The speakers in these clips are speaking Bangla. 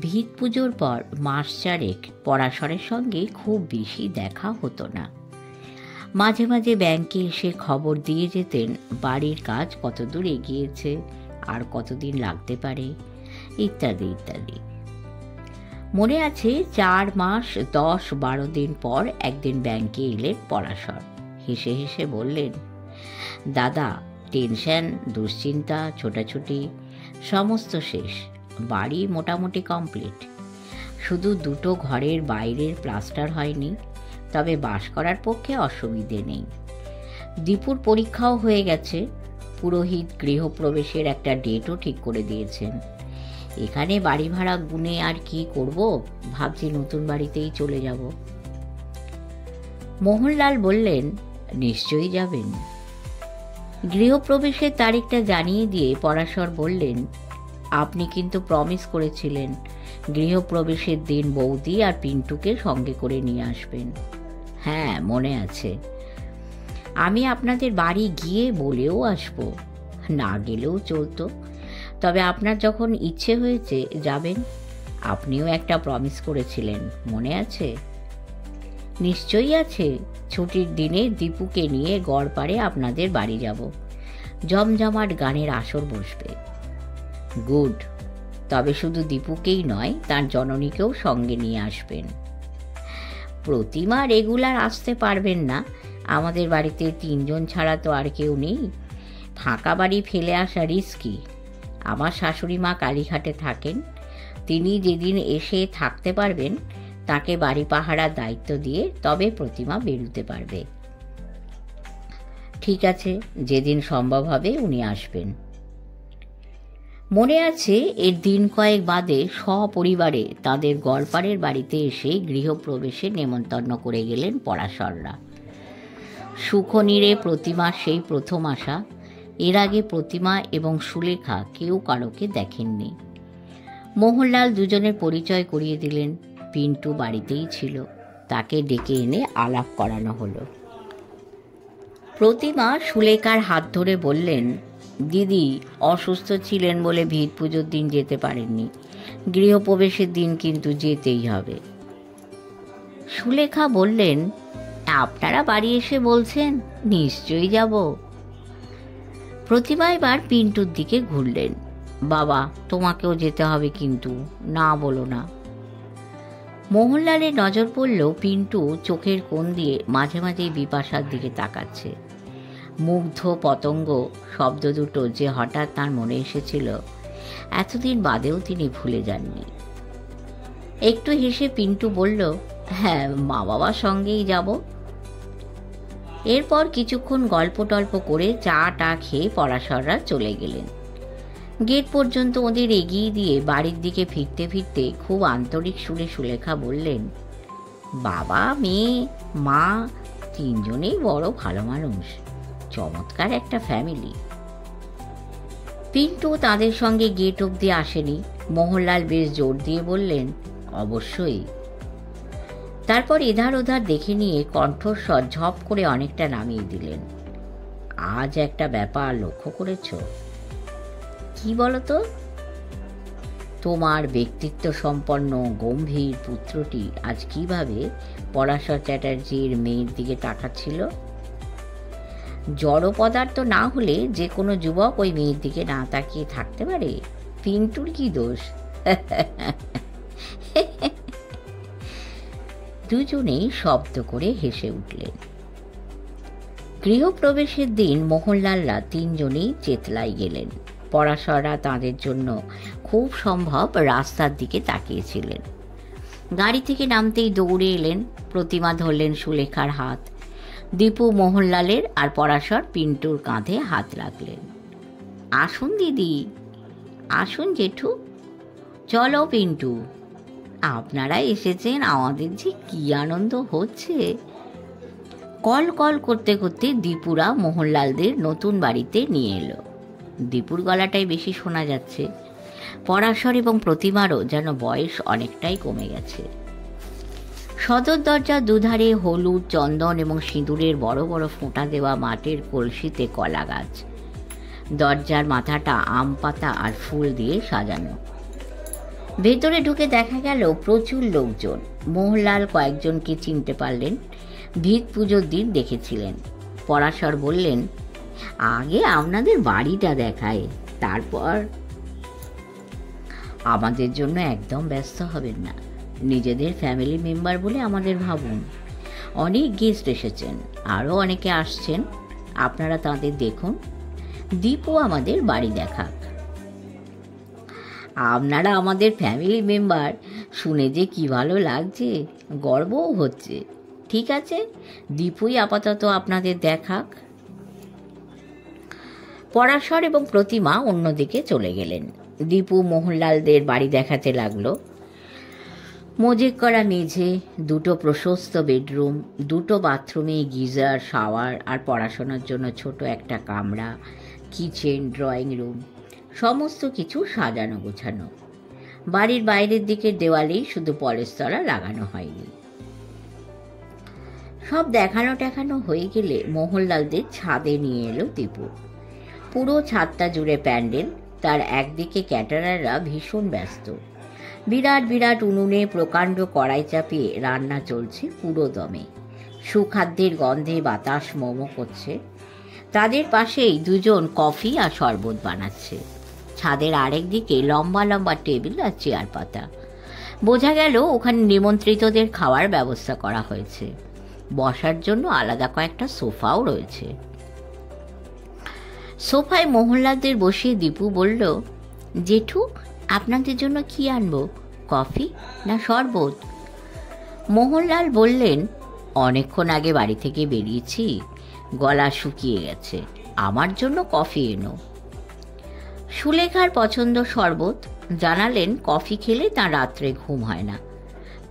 ভিত পুজোর পর মাস চারেক পরাশরের সঙ্গে খুব বেশি দেখা হতো না। মাঝে মাঝে ব্যাংকে এসে খবর দিয়ে যেতেন বাড়ির কাজ কতদূর এগিয়েছে, আর কতদিন লাগতে পারে, ইত্যাদি ইত্যাদি। মনে আছে 4 মাস 10-12 দিন পর একদিন ব্যাংকে এলেন পরাশর। হেসে হেসে বললেন, দাদা, টেনশন, দুশ্চিন্তা, ছোটাছুটি সমস্ত শেষ। বাড়ি মোটামুটি কমপ্লিট। শুধু 2টো ঘরের বাইরের প্লাস্টার হয়নি, তবে বাস করার পক্ষে অসুবিধে নেই। দীপুর পরীক্ষাও হয়ে গেছে। পুরোহিত গৃহপ্রবেশের একটা ডেটও ঠিক করে দিয়েছেন। এখানে বাড়ি ভাড়া গুনে আর কি করব, ভাবছি নতুন বাড়িতেই চলে যাব। মোহনলাল বললেন, নিশ্চয়ই যাবেন। গৃহপ্রবেশের তারিখটা জানিয়ে দিয়ে পরাশর বললেন, আপনি কিন্তু প্রমিস করেছিলেন গৃহপ্রবেশের দিন বৌদি আর পিন্টুকে সঙ্গে করে নিয়ে আসবেন। হ্যাঁ, মনে আছে। আমি আপনাদের বাড়ি গিয়ে বলেও আসবো, না গেলেও চলতো। তবে আপনার যখন ইচ্ছে হয়েছে যাবেন, আপনিও একটা প্রমিস করেছিলেন, মনে আছে? নিশ্চয়ই আছে। ছুটির দিনে দীপুকে নিয়ে গড়পাড়ে আপনাদের বাড়ি যাব। জমজমাট গানের আসর বসবে। গুড। তবে শুধু দীপুকেই নয়, তার জননীকেও সঙ্গে নিয়ে আসবেন। প্রতিমা রেগুলার আসতে পারবেন না। আমাদের বাড়িতে 3 জন ছাড়া তো আর কেউ নেই। ফাঁকা বাড়ি ফেলে আসা রিস্কি। আমার শাশুড়ি মা কালীঘাটে থাকেন। তিনি যেদিন এসে থাকতে পারবেন, তাকে বাড়ি পাহারার দায়িত্ব দিয়ে তবে প্রতিমা বেরোতে পারবে। ঠিক আছে, যেদিন সম্ভব হবে উনি আসবেন। মনে আছে, এর দিন কয়েক বাদে সপরিবারে তাদের গড়পাড়ের বাড়িতে এসে গৃহপ্রবেশে নেমন্তন্ন করে গেলেন পরাশররা। সুখনীরে প্রতিমার সেই প্রথম আসা। এর আগে প্রতিমা এবং সুলেখা কেউ কারোকে দেখেননি। মোহনলাল দুজনের পরিচয় করিয়ে দিলেন। পিন্টু বাড়িতেই ছিল, তাকে ডেকে এনে আলাপ করানো হলো। প্রতিমা সুলেখার হাত ধরে বললেন, দিদি অসুস্থ ছিলেন বলে ভিত পুজোর দিন যেতে পারেননি। গৃহপ্রবেশের দিন কিন্তু যেতেই হবে। সুলেখা বললেন, আপনারা বাড়ি এসে বলছেন, নিশ্চয়ই যাব। প্রতিমা এবার পিন্টুর দিকে ঘুরলেন। বাবা, তোমাকেও যেতে হবে কিন্তু, না বলো না। মোহনলালের নজর পড়ল পিন্টু চোখের কোণ দিয়ে মাঝে মাঝেই বিপাশার দিকে তাকাচ্ছে। মুগ্ধ পতঙ্গ শব্দ দুটো যে হঠাৎ তার মনে এসেছিল, এতদিন বাদেও তিনি ভুলে যাননি। একটু হেসে পিন্টু বলল, হ্যাঁ, মা বাবার সঙ্গেই যাব। এরপর কিছুক্ষণ গল্প টল্প করে চা খেয়ে পরাশররা চলে গেলেন। গেট পর্যন্ত ওদের এগিয়ে দিয়ে বাড়ির দিকে ফিরতে ফিরতে খুব আন্তরিক সুরে সুলেখা বললেন, বাবা, মেয়ে, মা 3 জনেই বড় ভালো মানুষ। চমৎকার একটা ফ্যামিলি। পিন্টু তাদের সঙ্গে গেট অবধি আসেনি। মোহনলাল বেশ জোর দিয়ে বললেন, অবশ্যই। তারপর এধার ওধার দেখে নিয়ে কণ্ঠস্বর ঝপ করে অনেকটা নামিয়ে দিলেন, আজ একটা ব্যাপার লক্ষ্য করেছ? কি বলতো? তোমার ব্যক্তিত্ব সম্পন্ন গম্ভীর পুত্রটি আজ কিভাবে পরাশর চ্যাটার্জির মেয়ের দিকে তাকাচ্ছিল। জড় পদার্থ না হলে যে কোনো যুবক ওই মেয়ের দিকে না তাকিয়ে থাকতে পারে। পিন্টুর কি দোষ? দুজনেই শব্দ করে হেসে উঠলেন। গৃহপ্রবেশের দিন মোহনলালরা 3 জনেই চেতলায় গেলেন। পরাশররা তাঁদের জন্য খুব সম্ভব রাস্তার দিকে তাকিয়েছিলেন। গাড়ি থেকে নামতেই দৌড়ে এলেন। প্রতিমা ধরলেন সুলেখার হাত। দীপু মোহনলালের আর পরাশর পিন্টুর কাঁধে হাত রাখলেন। আসুন দিদি, আসুন জেঠু, চলো পিন্টু, আপনারা এসেছেন, আমাদের যে কি আনন্দ হচ্ছে। কল কল করতে করতে দীপুরা মোহনলালদের নতুন বাড়িতে নিয়ে এলো। দীপুর গলাটাই বেশি শোনা যাচ্ছে। পরাশর এবং প্রতিমারও যেন বয়স অনেকটাই কমে গেছে। সদর দরজার দুধারে হলুদ, চন্দন এবং সিঁদুরের বড় বড় ফোঁটা দেওয়া মাটির কলসিতে কলা গাছ। দরজার মাথাটা আম পাতা আর ফুল দিয়ে সাজানো। ভেতরে ঢুকে দেখা গেল প্রচুর লোকজন। মোহনলাল কয়েকজনকে চিনতে পারলেন, ভিত পুজোর দিন দেখেছিলেন। পরাশর বললেন, আগে আপনাদের বাড়িটা দেখায়, তারপর। আমাদের জন্য একদম ব্যস্ত হবেন না, নিজেদের ফ্যামিলি মেম্বার বলে আমাদের ভাবুন। অনেক গেস্ট এসেছেন, আরও অনেকে আসছেন, আপনারা তাদের দেখুন। দীপু আমাদের বাড়ি দেখাক। আপনারা আমাদের ফ্যামিলি মেম্বার শুনে যে কি ভালো লাগছে, গর্বও হচ্ছে। ঠিক আছে, দীপুই আপাতত আপনাদের দেখাক। পরাশর এবং প্রতিমা অন্যদিকে চলে গেলেন। দীপু মোহনলালদের বাড়ি দেখাতে লাগলো। মোজেক করা মেঝে, দুটো প্রশস্ত বেডরুম, দুটো বাথরুমে গিজার, শাওয়ার আর পড়াশোনার জন্য ছোট একটা কামরা, কিচেন, ড্রয়িং রুম, সমস্ত কিছু সাজানো গোছানো। বাড়ির বাইরের দিকের দেওয়ালেই শুধু পলেস্তরা লাগানো হয়নি। সব দেখানো টেখানো হয়ে গেলে মোহনলালদের ছাদে নিয়ে এলো দীপু। পুরো ছাদটা জুড়ে প্যান্ডেল, তার একদিকে ক্যাটারাররা ভীষণ ব্যস্ত। বিরাট বিরাট উনুনে প্রকাণ্ড কড়াই চাপিয়ে রান্না চলছে পুরো দমে। সুখাদ্যের গন্ধে বাতাস মোমো করছে। তাদের পাশেই দুজন কফি আর শরবত বানাচ্ছে। ছাদের আরেক দিকে লম্বা লম্বা টেবিল আর চেয়ার পাতা। বোঝা গেল ওখানে নিমন্ত্রিতদের খাওয়ার ব্যবস্থা করা হয়েছে। বসার জন্য আলাদা কয়েকটা সোফাও রয়েছে। সোফায় মোহনলালদের বসিয়ে দীপু বলল, জেঠু, আপনাদের জন্য কি আনবো, কফি না শরবত? মোহনলাল বললেন, অনেকক্ষণ আগে বাড়ি থেকে বেরিয়েছি, গলা শুকিয়ে গেছে, আমার জন্য কফি এনো। সুলেখার পছন্দ শরবত, জানালেন কফি খেলে তার রাত্রে ঘুম হয় না।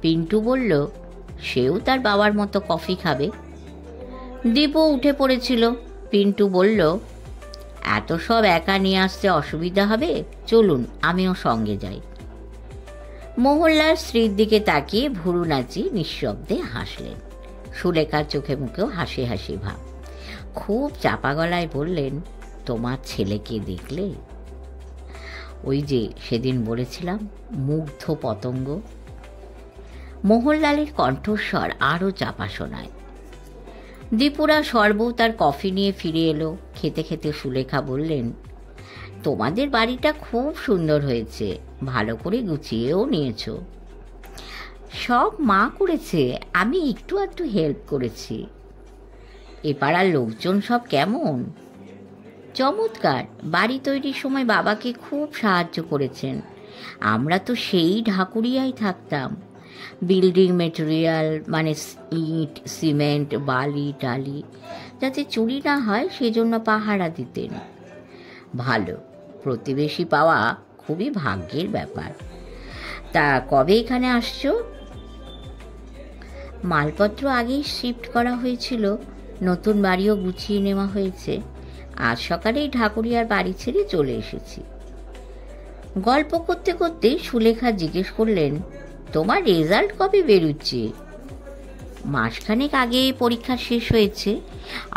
পিন্টু বলল, সেও তার বাবার মতো কফি খাবে। দীপু উঠে পড়েছিল। পিন্টু বলল, এত সব একা নিয়ে আসতে অসুবিধা হবে, চলুন আমিও সঙ্গে যাই। মোহনলাল স্ত্রীর দিকে তাকিয়ে ভুরু নাচিয়ে নিঃশব্দে হাসলেন। সুলেখার চোখে মুখেও হাসি হাসি ভাব। খুব চাপা গলায় বললেন, তোমার ছেলেকে দেখলে? ওই যে সেদিন বলেছিলাম, মুগ্ধ পতঙ্গ। মোহনলালের কণ্ঠস্বর আরও চাপা শোনায়। দীপুরা শরবত আর কফি নিয়ে ফিরে এলো। খেতে খেতে সুলেখা বললেন, তোমাদের বাড়িটা খুব সুন্দর হয়েছে, ভালো করে গুছিয়েও নিয়েছ। সব মা করেছে, আমি একটু একটু হেল্প করেছি। এ পাড়ার লোকজন সব কেমন? চমৎকার, বাড়ি তৈরির সময় বাবাকে খুব সাহায্য করেছেন। আমরা তো সেই ঢাকুরিয়ায় থাকতাম। বিল্ডিং মেটেরিয়াল মানে ইট, সিমেন্ট, বালি টালি যাতে চুরি না হয় সেজন্য পাহারা দিতেন। ভালো, প্রতিবেশী পাওয়া খুবই ভাগ্যের ব্যাপার। তা কবে এখানে আসছো? মালপত্র আগেই শিফট করা হয়েছিল, নতুন বাড়িও গুছিয়ে নেওয়া হয়েছে। আজ সকালেই ঢাকুরিয়ার বাড়ি ছেড়ে চলে এসেছি। গল্প করতে করতে সুলেখা জিজ্ঞেস করলেন, তোমার রেজাল্ট কবে বেরোচ্ছে? মাসখানেক আগে পরীক্ষা শেষ হয়েছে,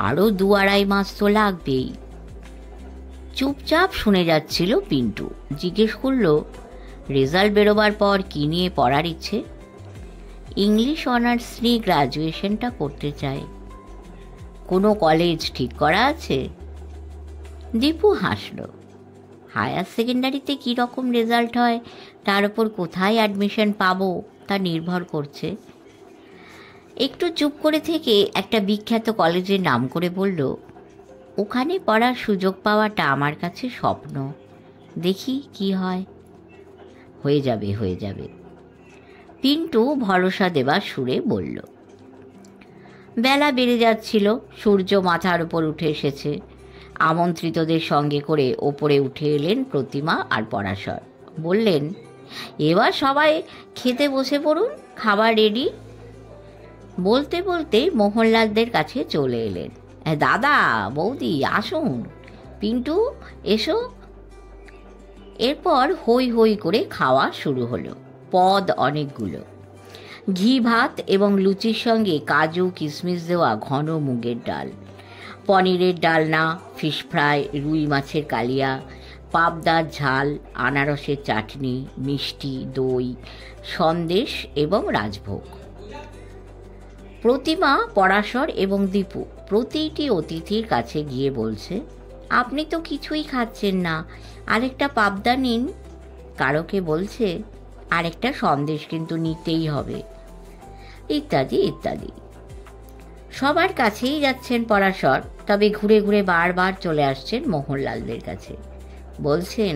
আরও 2-2.5 মাস তো লাগবেই। চুপচাপ শুনে যাচ্ছিল পিন্টু। জিজ্ঞেস করল, রেজাল্ট বেরোবার পর কী নিয়ে পড়ার ইচ্ছে? ইংলিশ অনার্স নিয়ে গ্র্যাজুয়েশনটা করতে চাই। কোনো কলেজ ঠিক করা আছে? দীপু হাসল। হায়ার সেকেন্ডারিতে কী রকম রেজাল্ট হয় তার উপর কোথায় অ্যাডমিশন পাবো তা নির্ভর করছে। একটু চুপ করে থেকে একটা বিখ্যাত কলেজের নাম করে বলল, ওখানে পড়ার সুযোগ পাওয়াটা আমার কাছে স্বপ্ন। দেখি কি হয়। হয়ে যাবে, হয়ে যাবে, পিন্টু ভরসা দেবার সুরে বলল। বেলা বেড়ে যাচ্ছিল, সূর্য মাথার উপর উঠে এসেছে। আমন্ত্রিতদের সঙ্গে করে ওপরে উঠে এলেন প্রতিমা আর পরাশর। বললেন, এবার সবাই খেতে বসে পড়ুন, খাবার রেডি। বলতে বলতে মোহনলালদের কাছে চলে এলেন। দাদা, বৌদি, আসুন, পিন্টু এসো। এরপর হই হই করে খাওয়া শুরু হলো। পদ অনেকগুলো। ঘি ভাত এবং লুচির সঙ্গে কাজু কিশমিশ দেওয়া ঘন মুগের ডাল, পনিরের ডালনা, ফিশ ফ্রাই, রুই মাছের কালিয়া, পাবদার ঝাল, আনারসের চাটনি, মিষ্টি, দই, সন্দেশ এবং রাজভোগ। প্রতিমা, পরাশর এবং দীপু প্রতিটি অতিথির কাছে গিয়ে বলছে, আপনি তো কিছুই খাচ্ছেন না, আরেকটা পাবদা নিন। কারোকে বলছে, আরেকটা সন্দেশ কিন্তু নিতেই হবে, ইত্যাদি ইত্যাদি। সবার কাছেই যাচ্ছেন পরাশর, তবে ঘুরে ঘুরে বারবার চলে আসছেন মোহনলালদের কাছে। বলছেন,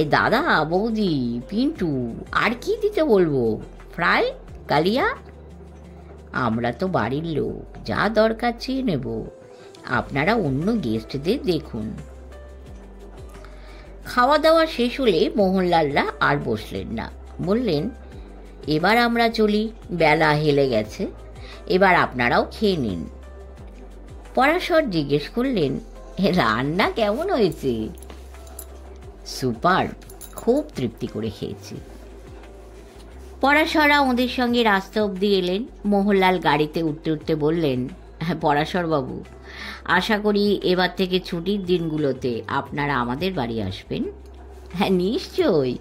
এ দাদা, বৌদি, পিন্টু, আর কি দিতে বলবো? ফ্রাই, কালিয়া? আমরা তো বাড়ির লোক, যা দরকার চেয়ে নেব, আপনারা অন্য গেস্টদের দেখুন। খাওয়া দাওয়া শেষ হলে মোহনলালরা আর বসলেন না, বললেন, এবার আমরা চলি, বেলা হেলে গেছে, এবার আপনারাও খেয়ে নিন। পরাশর জিজ্ঞেস করলেন, রান্না কেমন হয়েছে? সুপার, খুব তৃপ্তি করে খেয়েছি। পরাশররা ওদের সঙ্গে রাস্তা অবধি এলেন। মোহনলাল গাড়িতে উঠতে উঠতে বললেন, পরাশরবাবু, আশা করি এবার থেকে ছুটির দিনগুলোতে আপনারা আমাদের বাড়ি আসবেন। হ্যাঁ, নিশ্চয়ই,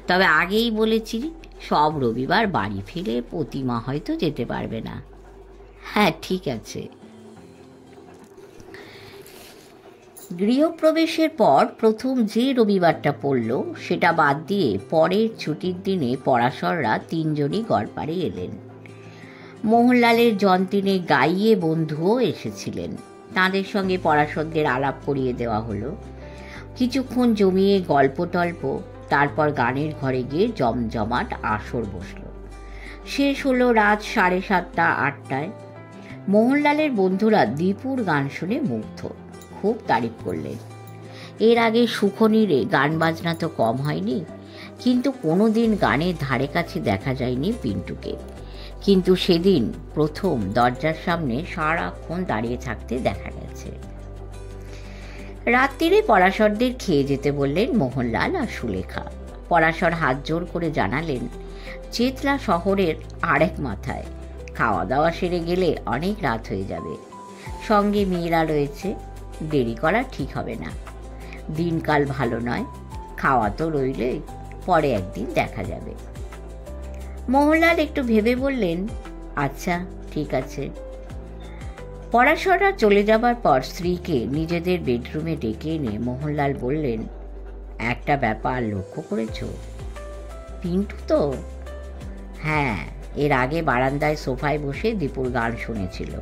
তবে আগেই বলেছি, সব রবিবার বাড়ি ফিরে প্রতিমা হয়তো যেতে পারবে না। হ্যাঁ, ঠিক আছে। গৃহপ্রবেশের পর প্রথম যে রবিবারটা পড়ল, সেটা বাদ দিয়ে পরের ছুটির দিনে পরাশররা তিনজনই গড়পাড়ে এলেন। মোহনলালের জন্তিনে গাইয়ে বন্ধুও এসেছিলেন। তাঁদের সঙ্গে পরাশরদের আলাপ করিয়ে দেওয়া হলো। কিছুক্ষণ জমিয়ে গল্প টল্প, তারপর গানের ঘরে গিয়ে জমজমাট আসর বসল। শেষ হলো রাত 7:30-8টায়। মোহনলালের বন্ধুরা দীপুর গান শুনে মুগ্ধ, খুব তারিফ করলেন। এর আগে সুখনীরে গান বাজনা তো কম হয়নি, কিন্তু কোনো দিন গানের ধারে কাছে দেখা যায়নি পিন্টুকে। কিন্তু সেদিন প্রথম দরজার সামনে সারাক্ষণ দাঁড়িয়ে থাকতে দেখা গেছে। রাত্রিরে পরাশরদের খেয়ে যেতে বললেন মোহনলাল আর সুলেখা। পরাশর হাত জোর করে জানালেন, চেতলা শহরের আরেক মাথায়, খাওয়া দাওয়া সেরে গেলে অনেক রাত হয়ে যাবে, সঙ্গে মেয়েরা রয়েছে, দেরি করা ঠিক হবে না, দিনকাল ভালো নয়, খাওয়া তো রইলে, পরে একদিন দেখা যাবে। মোহনলাল একটু ভেবে বললেন, আচ্ছা ঠিক আছে। পরাশররা চলে যাবার পর স্ত্রীকে নিজেদের বেডরুমে ডেকে এনে মোহনলাল বললেন, একটা ব্যাপার লক্ষ্য করেছ? পিন্টু তো? হ্যাঁ, এর আগে বারান্দায় সোফায় বসে দীপুর গান শুনেছিল,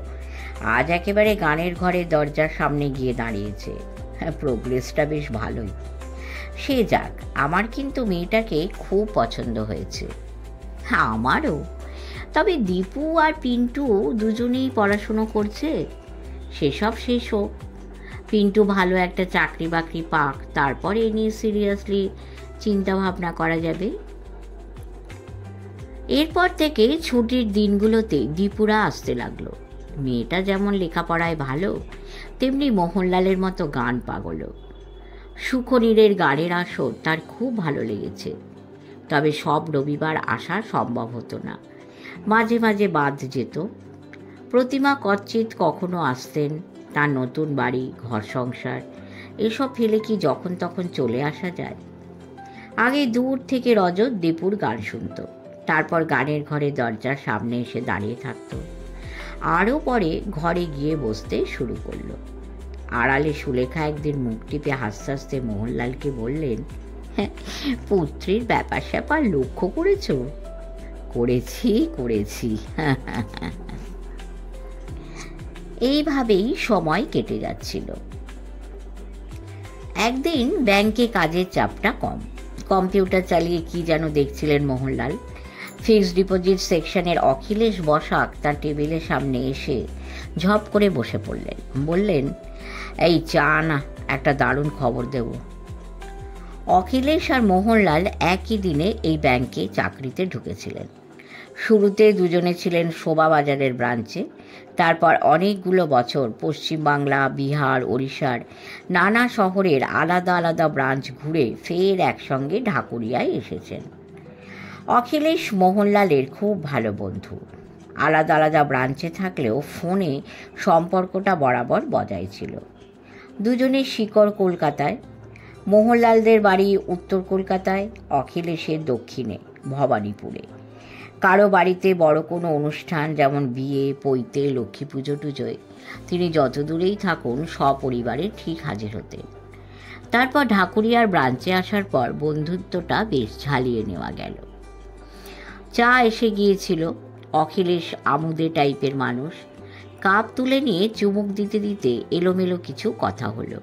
আজ একেবারে গানের ঘরে দরজার সামনে গিয়ে দাঁড়িয়েছে। প্রোগ্রেসটা বেশ ভালোই। সে যাক, আমার কিন্তু মেয়েটাকে খুব পছন্দ হয়েছে। আমারও, তবে দীপু আর পিন্টু দুজনেই পড়াশুনো করছে, সেসব শেষ হোক, পিন্টু ভালো একটা চাকরি বাকরি পাক, তারপর এ নিয়ে সিরিয়াসলি চিন্তা ভাবনা করা যাবে। এরপর থেকে ছুটির দিনগুলোতে দীপুরা আসতে লাগলো। মেয়েটা যেমন লেখাপড়ায় ভালো, তেমনি মোহনলালের মতো গান পাগলও। সুখনীরের গানের আসর তার খুব ভালো লেগেছে, তবে সব রবিবার আসা সম্ভব হতো না, মাঝে মাঝে বাদ যেত। প্রতিমা কচ্চিৎ কখনো আসতেন, তার নতুন বাড়ি, ঘর সংসার এসব ফেলে কি যখন তখন চলে আসা যায়? আগে দূর থেকে রজত দীপুর গান শুনত, তারপর গানের ঘরে দরজার সামনে এসে দাঁড়িয়ে থাকত, আরও পরে ঘরে গিয়ে বসতে শুরু করলো। আড়ালে সুলেখা একদিন মুখ টিপে হাসতে হাসতে মোহনলালকে বললেন, পুত্রীর ব্যাপার স্যাপার লক্ষ্য করেছ? করেছি। এইভাবেই সময় কেটে যাচ্ছিল। একদিন ব্যাংকে কাজের চাপটা কম, কম্পিউটার চালিয়ে কি যেন দেখছিলেন মোহনলাল। ফিক্সড ডিপোজিট সেকশনের অখিলেশ বসাক তার টেবিলের সামনে এসে ঝপ করে বসে পড়লেন। বললেন, এই চা না, একটা দারুণ খবর দেব। অখিলেশ আর মোহনলাল একই দিনে এই ব্যাংকে চাকরিতে ঢুকেছিলেন। শুরুতে দুজনে ছিলেন শোভাবাজারের ব্রাঞ্চে, তারপর অনেকগুলো বছর পশ্চিমবাংলা, বিহার, ওড়িশার নানা শহরের আলাদা আলাদা ব্রাঞ্চ ঘুরে ফের একসঙ্গে ঢাকুরিয়ায় এসেছেন। অখিলেশ মোহনলালের খুব ভালো বন্ধু। আলাদা আলাদা ব্রাঞ্চে থাকলেও ফোনে সম্পর্কটা বরাবর বজায় ছিল। দুজনের শিকড় কলকাতায়। মোহনলালদের বাড়ি উত্তর কলকাতায়, অখিলেশের দক্ষিণে ভবানীপুরে। কারো বাড়িতে বড় কোনো অনুষ্ঠান, যেমন বিয়ে, পৈতে, লক্ষ্মী পুজো টুজোয় তিনি যত দূরেই থাকুন সপরিবারে ঠিক হাজির হতেন। তারপর ঢাকুরিয়ার ব্রাঞ্চে আসার পর বন্ধুত্বটা বেশ ঝালিয়ে নেওয়া গেল। চা এসে গিয়েছিল। অখিলেশ আমুদে টাইপের মানুষ। কাপ তুলে নিয়ে চুমুক দিতে দিতে এলোমেলো কিছু কথা হলো।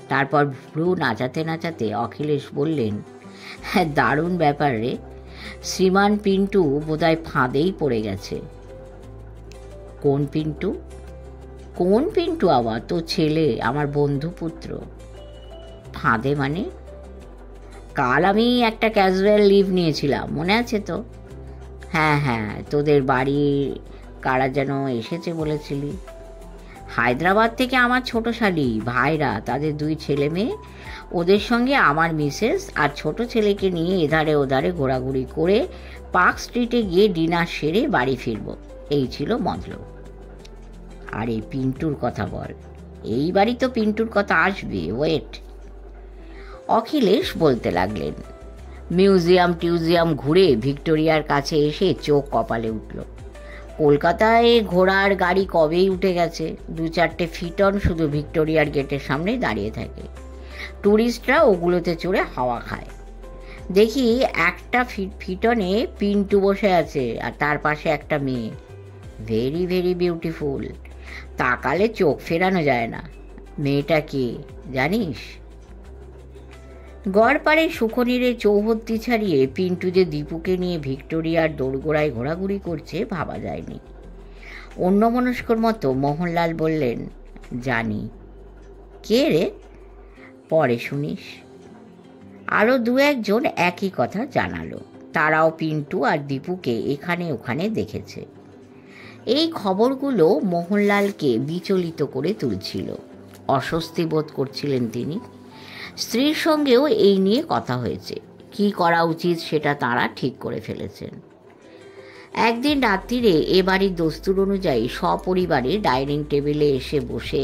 তারপর ভ্রু নাচাতে নাচাতে অখিলেশ বললেন, হ্যাঁ, দারুণ ব্যাপার রে, শ্রীমান পিন্টু বোধহয় ফাঁদেই পড়ে গেছে। কোন পিন্টু? কোন পিন্টু আবার? তো ছেলে, আমার বন্ধুপুত্র। ফাঁদে মানে? কাল আমি একটা ক্যাজুয়াল লিভ নিয়েছিলাম, মনে আছে তো? হ্যাঁ হ্যাঁ, তোদের বাড়ির কারা যেন এসেছে বলেছিলি। হায়দ্রাবাদ থেকে আমার ছোট শালি ভাইরা, তাদের 2 ছেলে মেয়ে, ওদের সঙ্গে আমার মিসেস আর ছোট ছেলেকে নিয়ে এধারে ওধারে ঘোরাঘুরি করে পার্ক স্ট্রিটে গিয়ে ডিনার সেরে বাড়ি ফিরব, এই ছিল মতলব। আর এই পিন্টুর কথা বল। এই বাড়ি তো পিন্টুর কথা আসবে, ওয়েট। অখিলেশ বলতে লাগলেন। মিউজিয়াম টিউজিয়াম ঘুরে ভিক্টোরিয়ার কাছে এসে চোখ কপালে উঠল। কলকাতায় ঘোড়ার গাড়ি কবেই উঠে গেছে। 2-4টে ফিটন শুধু ভিক্টোরিয়ার গেটের সামনে দাঁড়িয়ে থাকে। ট্যুরিস্টরা ওগুলোতে চড়ে হাওয়া খায়। দেখি একটা ফিটনে পিন্টু বসে আছে, আর তার পাশে একটা মেয়ে, ভেরি ভেরি বিউটিফুল। তাকালে চোখ ফেরানো যায় না। মেয়েটা কে জানিস? গড়পাড়ে সুখনীরে চৌহদ্দি ছাড়িয়ে পিন্টু যে দীপুকে নিয়ে ভিক্টোরিয়ার দোরগোড়ায় ঘোরাঘুরি করছে ভাবা যায়নি। অন্যমনস্কর মতো মোহনলাল বললেন, জানি। কে রে? পরে শুনিস। আরও 2-1 জন একই কথা জানালো। তারাও পিন্টু আর দীপুকে এখানে ওখানে দেখেছে। এই খবরগুলো মোহনলালকে বিচলিত করে তুলছিল। অস্বস্তি বোধ করছিলেন তিনি। স্ত্রীর সঙ্গেও এই নিয়ে কথা হয়েছে। কি করা উচিত সেটা তাঁরা ঠিক করে ফেলেছেন। একদিন রাত্রিরে এ বাড়ির দস্তুর অনুযায়ী সপরিবারে ডাইনিং টেবিলে এসে বসে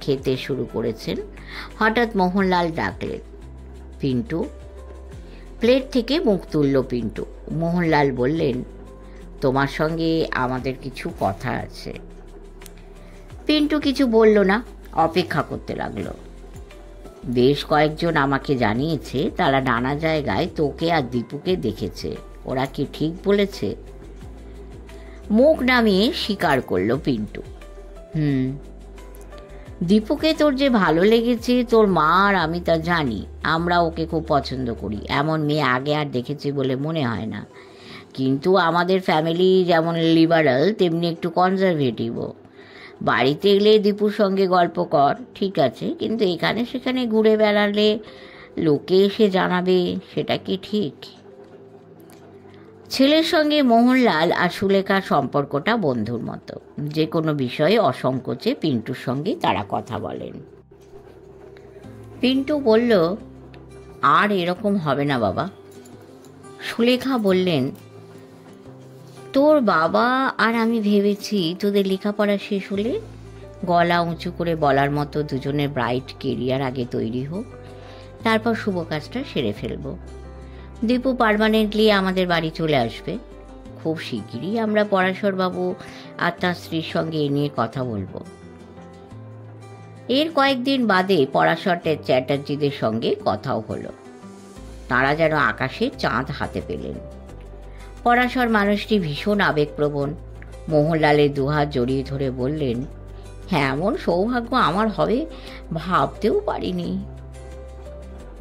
খেতে শুরু করেছেন। হঠাৎ মোহনলাল ডাকলেন, পিন্টু। প্লেট থেকে মুখ তুলল পিন্টু। মোহনলাল বললেন, তোমার সঙ্গে আমাদের কিছু কথা আছে। পিন্টু কিছু বলল না, অপেক্ষা করতে লাগলো। বেশ কয়েকজন আমাকে জানিয়েছে তারা নানা জায়গায় তোকে আর দীপুকে দেখেছে। ওরা কি ঠিক বলেছে? মুখ নামিয়ে স্বীকার করল পিন্টু। দীপুকে তোর যে ভালো লেগেছে, তোর মা আর আমি তা জানি। আমরা ওকে খুব পছন্দ করি। এমন মেয়ে আগে আর দেখেছি বলে মনে হয় না। কিন্তু আমাদের ফ্যামিলি যেমন লিবারাল, তেমনি একটু কনজারভেটিভও। বাড়িতে এলে দীপুর সঙ্গে গল্প কর, ঠিক আছে, কিন্তু এখানে সেখানে ঘুরে বেড়ালে লোকে এসে জানাবে, সেটা কি ঠিক? ছেলের সঙ্গে মোহনলাল আর সুলেখার সম্পর্কটা বন্ধুর মতো। যে কোনো বিষয়ে অসংকোচে পিন্টুর সঙ্গে তারা কথা বলেন। পিন্টু বলল, আর এরকম হবে না বাবা। সুলেখা বললেন, তোর বাবা আর আমি ভেবেছি তোদের লেখাপড়া শেষ হলে গলা উঁচু করে বলার মতো দুজনের ব্রাইট কেরিয়ার আগে তৈরি হোক, তারপর শুভ কাজটা সেরে ফেলব। দীপু পার্মানেন্টলি আমাদের বাড়ি চলে আসবে। খুব শিগগিরই আমরা পরাশরবাবু আর তার স্ত্রীর সঙ্গে এ নিয়ে কথা বলবো। এর কয়েকদিন বাদে পরাশর চ্যাটার্জিদের সঙ্গে কথাও হলো। তাঁরা যেন আকাশে চাঁদ হাতে পেলেন। পরাশর মানুষটি ভীষণ আবেগপ্রবণ। মোহনলালের দুহাত জড়িয়ে ধরে বললেন, হ্যাঁ, এমন সৌভাগ্য আমার হবে ভাবতেও পারিনি।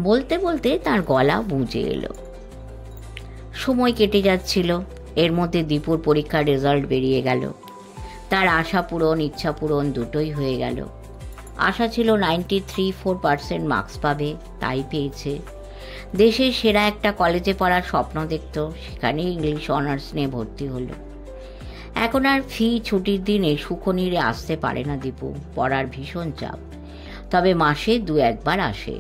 বলতে বলতে তার গলা বুঝে এলো। সময় কেটে যাচ্ছিল। এর মধ্যে দীপুর পরীক্ষার রেজাল্ট বেরিয়ে গেল। তার আশা পূরণ, ইচ্ছা পূরণ দুটোই হয়ে গেল। আশা ছিল 93-4% মার্কস পাবে, তাই পেয়েছে। দেশের সেরা একটা কলেজে পড়ার স্বপ্ন দেখত, সেখানে ইংলিশ অনার্স নিয়ে ভর্তি হলো। এখন আর ছুটির দিনে সুখনীরে আসতে পারে না দীপু, পড়ার ভীষণ চাপ। তবে মাসে 2-1 বার আসে।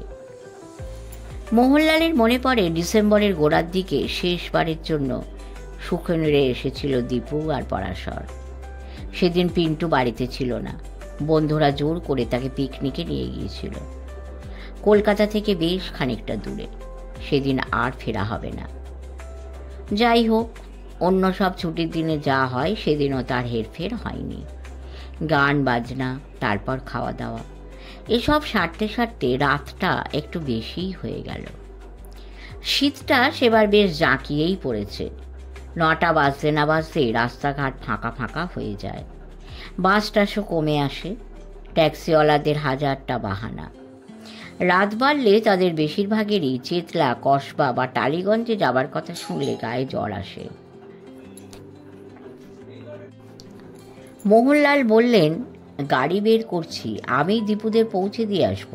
মোহনলালের মনে পড়ে ডিসেম্বরের গোড়ার দিকে শেষবারের জন্য সুখনীরে এসেছিল দীপু আর পরাশর। সেদিন পিন্টু বাড়িতে ছিল না। বন্ধুরা জোর করে তাকে পিকনিকে নিয়ে গিয়েছিল। কলকাতা থেকে বেশ খানিকটা দূরে। সেদিন আর ফেরা হবে না। যাই হোক, অন্য সব ছুটির দিনে যা হয় সেদিনও তার হেরফের হয়নি। গান বাজনা, তারপর খাওয়া দাওয়া, এসব সারতে সারতে রাতটা একটু বেশিই হয়ে গেল। শীতটা সেবার বেশ জাঁকিয়েই পড়েছে। 9টা বাজতে না বাজতেই রাস্তাঘাট ফাঁকা ফাঁকা হয়ে যায়। বাস টাসও কমে আসে। ট্যাক্সিওয়ালাদের হাজারটা বাহানা। রাত বাড়লে তাদের বেশিরভাগেরই চেতলা, কসবা বা টালিগঞ্জে যাবার কথা শুনলে গায়ে জ্বর আসে। মোহনলাল বললেন, গাড়ি বের করছি, আমি দীপুদের পৌঁছে দিয়ে আসব।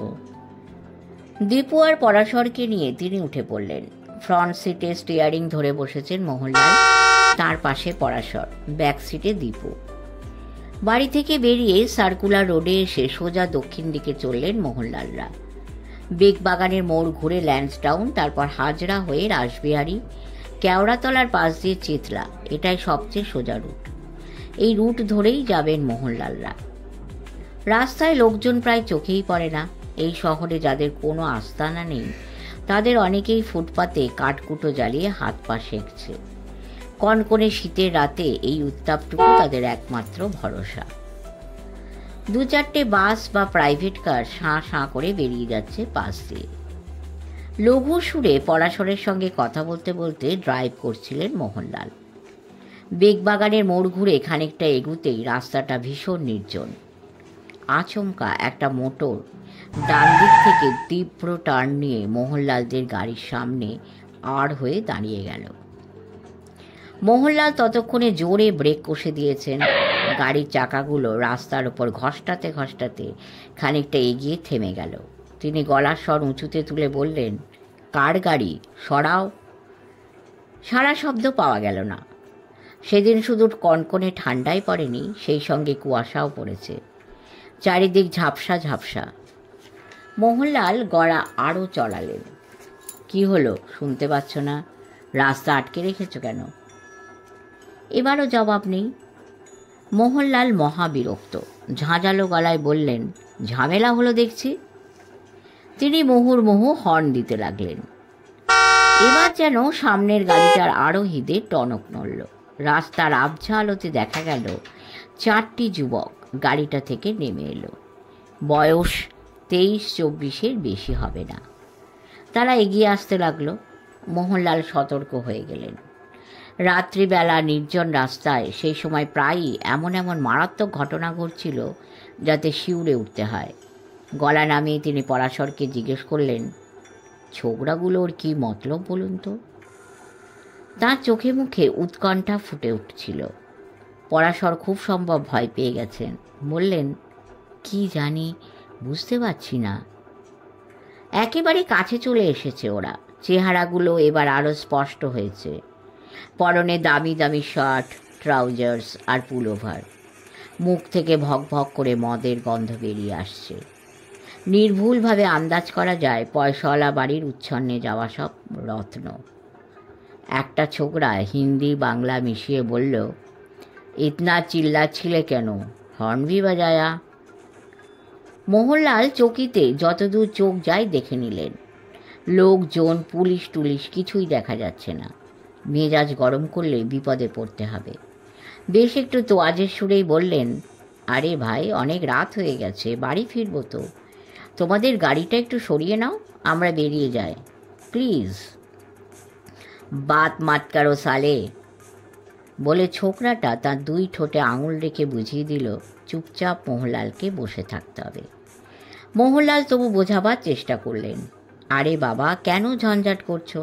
দীপু আর পরাশরকে নিয়ে তিনি উঠে পড়লেন। ফ্রন্ট সিটে স্টিয়ারিং ধরে বসেছেন মোহনলাল, তার পাশে পরাশর, ব্যাক সিটে দীপু। বাড়ি থেকে বেরিয়ে সার্কুলার রোডে এসে সোজা দক্ষিণ দিকে চললেন মোহনলালরা। বেগবাগানের মোড় ঘুরে ল্যান্সডাউন, তারপর হাজরা হয়ে রাসবিহারী, কেওড়াতলার পাশ দিয়ে চিতলা, এটাই সবচেয়ে সোজা রুট। এই রুট ধরেই যাবেন মোহনলালরা। রাস্তায় লোকজন প্রায় চোখেই পড়ে না। এই শহরে যাদের কোনো আস্তানা নেই তাদের অনেকেই ফুটপাতে কাঠকুটো জ্বালিয়ে হাত পা সেঁকছে। কনকনে শীতের রাতে এই উত্তাপটুকু তাদের একমাত্র ভরসা। 2-4টে বাস বা প্রাইভেট কার সাঁ সাঁ করে বেরিয়ে যাচ্ছে পাশ দিয়ে। লঘু সুরে পরাশরের সঙ্গে কথা বলতে বলতে ড্রাইভ করছিলেন মোহনলাল। বেগবাগানের মোড় ঘুরে খানিকটা এগুতেই রাস্তাটা ভীষণ নির্জন। আচমকা একটা মোটর ডান দিক থেকে তীব্র টার্ন নিয়ে মোহনলালদের গাড়ির সামনে আড় হয়ে দাঁড়িয়ে গেল। মোহনলাল ততক্ষণে জোরে ব্রেক কষে দিয়েছেন। গাড়ির চাকাগুলো রাস্তার ওপর ঘষ্টাতে ঘষ্টাতে খানিকটা এগিয়ে থেমে গেল। তিনি গলার স্বর উঁচুতে তুলে বললেন, কার গাড়ি, সরাও। সারা শব্দ পাওয়া গেল না। সেদিন শুধু কনকনে ঠান্ডাই পড়েনি, সেই সঙ্গে কুয়াশাও পড়েছে। চারিদিক ঝাপসা ঝাপসা। মোহনলাল গড়া আরও চড়ালেন। কি হলো, শুনতে পাচ্ছ না? রাস্তা আটকে রেখেছ কেন? এবারও জবাব নেই। মোহনলাল মহাবিরক্ত, ঝাঁঝালো গলায় বললেন, ঝামেলা হলো দেখছি। তিনি মুহুর্মুহু হর্ন দিতে লাগলেন। এবার যেন সামনের গাড়িটার আরোহীদের টনক নড়ল। রাস্তার আবছা আলোতে দেখা গেল 4টি যুবক গাড়িটা থেকে নেমে এলো। বয়স 23-24-এর বেশি হবে না। তারা এগিয়ে আসতে লাগলো। মোহনলাল সতর্ক হয়ে গেলেন। রাত্রিবেলা নির্জন রাস্তায় সেই সময় প্রায়ই এমন এমন মারাত্মক ঘটনা ঘটছিল যাতে শিউরে উঠতে হয়। গলা নামিয়ে তিনি পরাশরকে জিজ্ঞেস করলেন, ছোকরাগুলোর কি মতলব বলুন তো? তার চোখে মুখে উৎকণ্ঠা ফুটে উঠছিল। পরাশর খুব সম্ভব ভয় পেয়ে গেছেন। বললেন, কি জানি, বুঝতে পারছি না। একেবারে কাছে চলে এসেছে ওরা। চেহারাগুলো এবার আরও স্পষ্ট হয়েছে। পরনে দামি দামি শার্ট, ট্রাউজার্স আর পুলোভার। মুখ থেকে ভক ভক করে মদের গন্ধ বেরিয়ে আসছে। নির্ভুলভাবে আন্দাজ করা যায় পয়সাওয়ালা বাড়ির উচ্ছন্নে যাওয়া সব রত্ন। একটা ছোকরা হিন্দি বাংলা মিশিয়ে বলল, ইতনা চিল্লাচ্ছিলে কেন, হর্ন ভি বাজায়া। মোহনলাল চকিতে যতদূর চোখ যায় দেখে নিলেন। লোকজন, পুলিশ টুলিশ কিছুই দেখা যাচ্ছে না। মেজাজ গরম করলে বিপদে পড়তে হবে। বেশ একটু তোয়াজের সুরেই বললেন, আরে ভাই, অনেক রাত হয়ে গেছে, বাড়ি ফিরবো তো। তোমাদের গাড়িটা একটু সরিয়ে নাও, আমরা বেরিয়ে যাই প্লিজ। বাত মাত কারো সালে, বলে ছোকরাটা তার 2 ঠোঁটে আঙুল রেখে বুঝিয়ে দিল চুপচাপ মোহনলালকে বসে থাকতে হবে। মোহনলাল তবু বোঝাবার চেষ্টা করলেন, আরে বাবা, কেন ঝঞ্ঝাট করছো?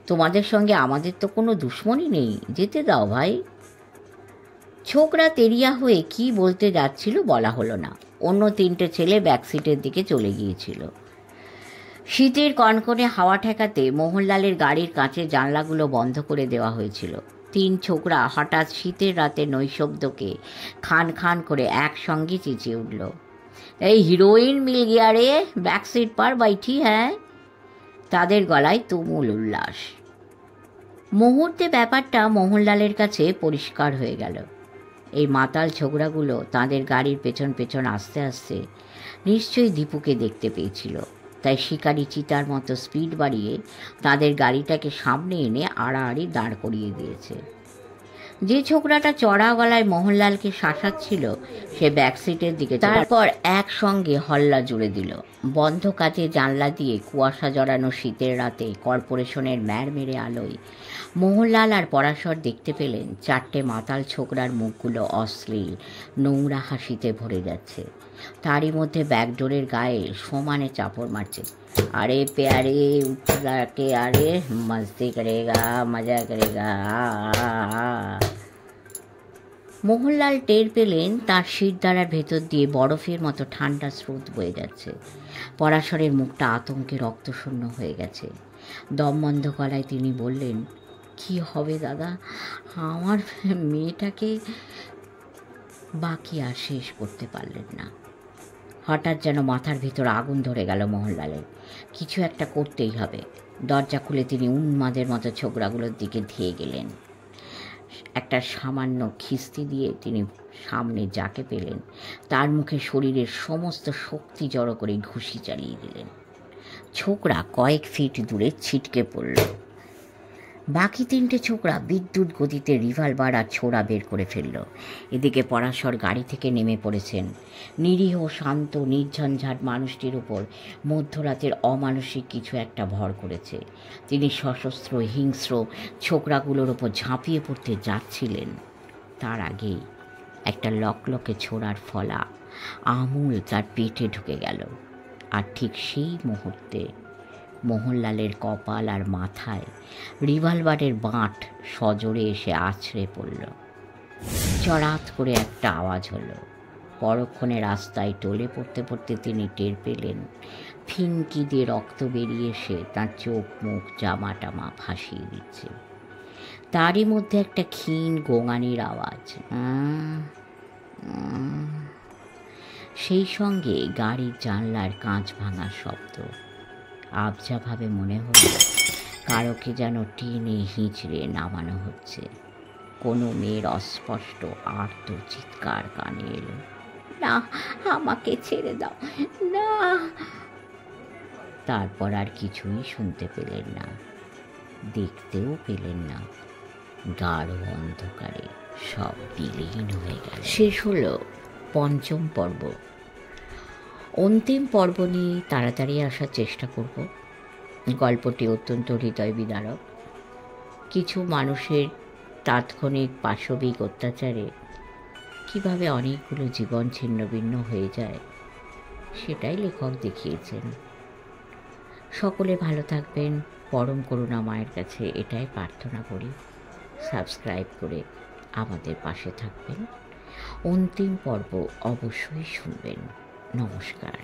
তোমাদের সঙ্গে আমাদের তো কোনো দুশ্মনী নেই, যেতে দাও ভাই। ছোকরা তেরিয়া হয়ে কি বলতে যাচ্ছিল বলা হলো না। অন্য 3টে ছেলে ব্যাকসিটের দিকে চলে গিয়েছিল। শীতের কনকনে হাওয়া ঠেকাতে মোহনলালের গাড়ির কাঁচের জানলাগুলো বন্ধ করে দেওয়া হয়েছিল। 3 ছোকরা হঠাৎ শীতের রাতে নৈশব্দকে খান খান করে একসঙ্গে চেঁচিয়ে উঠল, এই হিরোইন মিল গিয়া রে, ব্যাকসিট পার বাইঠি হ্যাঁ। তাদের গলায় তুমুল উল্লাস। মুহূর্তে ব্যাপারটা মোহনলালের কাছে পরিষ্কার হয়ে গেল। এই মাতাল ছোকরাগুলো তাদের গাড়ির পেছন পেছন আসতে আসতে নিশ্চয়ই দীপুকে দেখতে পেয়েছিল। তাই শিকারি চিতার মতো স্পিড বাড়িয়ে তাদের গাড়িটাকে সামনে এনে আড়াআড়ি দাঁড় করিয়ে দিয়েছে। যে ছোকরাটা চড়া গলায় মোহনলালকে শাসাচ্ছিল সে ব্যাকসিটের দিকে তারপর একসঙ্গে হল্লা জুড়ে দিল। বন্ধ কাচে জানলা দিয়ে কুয়াশা জড়ানো শীতের রাতে কর্পোরেশনের ম্যাড়মেড়ে আলোয় মোহনলাল আর পরাশর দেখতে পেলেন চারটে মাতাল ছোকরার মুখগুলো অশ্লীল নোংরা হাসিতে ভরে যাচ্ছে। তারই মধ্যে ব্যাকডোরের গায়ে সমানে চাপড় মারছে। আরে প্যারে উঠলাকে, আরে মস্তি করেগা, মজা করেগা। মোহনলাল টের পেলেন তার শিরদাঁড়ার ভেতর দিয়ে বরফের মতো ঠান্ডা স্রোত বয়ে যাচ্ছে। পরাশরের মুখটা আতঙ্কে রক্তশূন্য হয়ে গেছে। দমবন্ধ গলায় তিনি বললেন, কি হবে দাদা, আমার মেয়েটাকে? বাকি আর শেষ করতে পারলেন না। হঠাৎ যেন মাথার ভিতর আগুন ধরে গেল মোহনলালের। কিছু একটা করতেই হবে। দরজা খুলে তিনি উন্মাদের মতো ছোকরাগুলোর দিকে ধেয়ে গেলেন। একটা সামান্য খিস্তি দিয়ে তিনি সামনে যাকে পেলেন তার মুখে শরীরের সমস্ত শক্তি জড়ো করে ঘুষি চালিয়ে দিলেন। ছোকরা কয়েক ফিট দূরে ছিটকে পড়ল। বাকি তিনটে ছোকরা বিদ্যুৎ গতিতে রিভলভার আর ছোড়া বের করে ফেলল। এদিকে পরাশর গাড়ি থেকে নেমে পড়েছেন। নিরীহ শান্ত নির্ঝঞ্ঝাট মানুষটির উপর মধ্যরাতের অমানসিক কিছু একটা ভর করেছে। তিনি সশস্ত্র হিংস্র ছোকরাগুলোর ওপর ঝাঁপিয়ে পড়তে যাচ্ছিলেন। তার আগেই একটা লকলকে ছোড়ার ফলা আমূল তার পেটে ঢুকে গেল। আর ঠিক সেই মুহূর্তে মোহনলালের কপাল আর মাথায় রিভলভারের বাঁট সজোরে এসে আছড়ে পড়ল। চড়াত করে একটা আওয়াজ হলো। পরক্ষণে রাস্তায় টলে পড়তে পড়তে তিনি টের পেলেন ফিনকি দিয়ে রক্ত বেরিয়ে এসে তাঁর চোখ মুখ জামা টামা ভাসিয়ে দিচ্ছে। তারই মধ্যে একটা ক্ষীণ গোঙানির আওয়াজ, সেই সঙ্গে গাড়ির জানলার কাঁচ ভাঙার শব্দ। আবঝাভাবে মনে হলো কারোকে যেন টেনে হিঁচড়ে নামানো হচ্ছে। কোনো মেয়ের অস্পষ্ট আর্ত চিৎকার কানে এলো, না, আমাকে ছেড়ে দাও না। তারপর আর কিছুই শুনতে পেলেন না, দেখতেও পেলেন না। গাঢ় অন্ধকারে সব বিলীন হয়ে গেল। শেষ হলো পঞ্চম পর্ব। অন্তিম পর্ব নিয়ে তাড়াতাড়ি আসার চেষ্টা করব। গল্পটি অত্যন্ত হৃদয় বিদারক। কিছু মানুষের তাৎক্ষণিক পাশবিক অত্যাচারে কিভাবে অনেকগুলো জীবন ছিন্ন ভিন্ন হয়ে যায় সেটাই লেখক দেখিয়েছেন। সকলে ভালো থাকবেন, পরম করুণা মায়ের কাছে এটাই প্রার্থনা করি। সাবস্ক্রাইব করে আমাদের পাশে থাকবেন। অন্তিম পর্ব অবশ্যই শুনবেন। নমস্কার।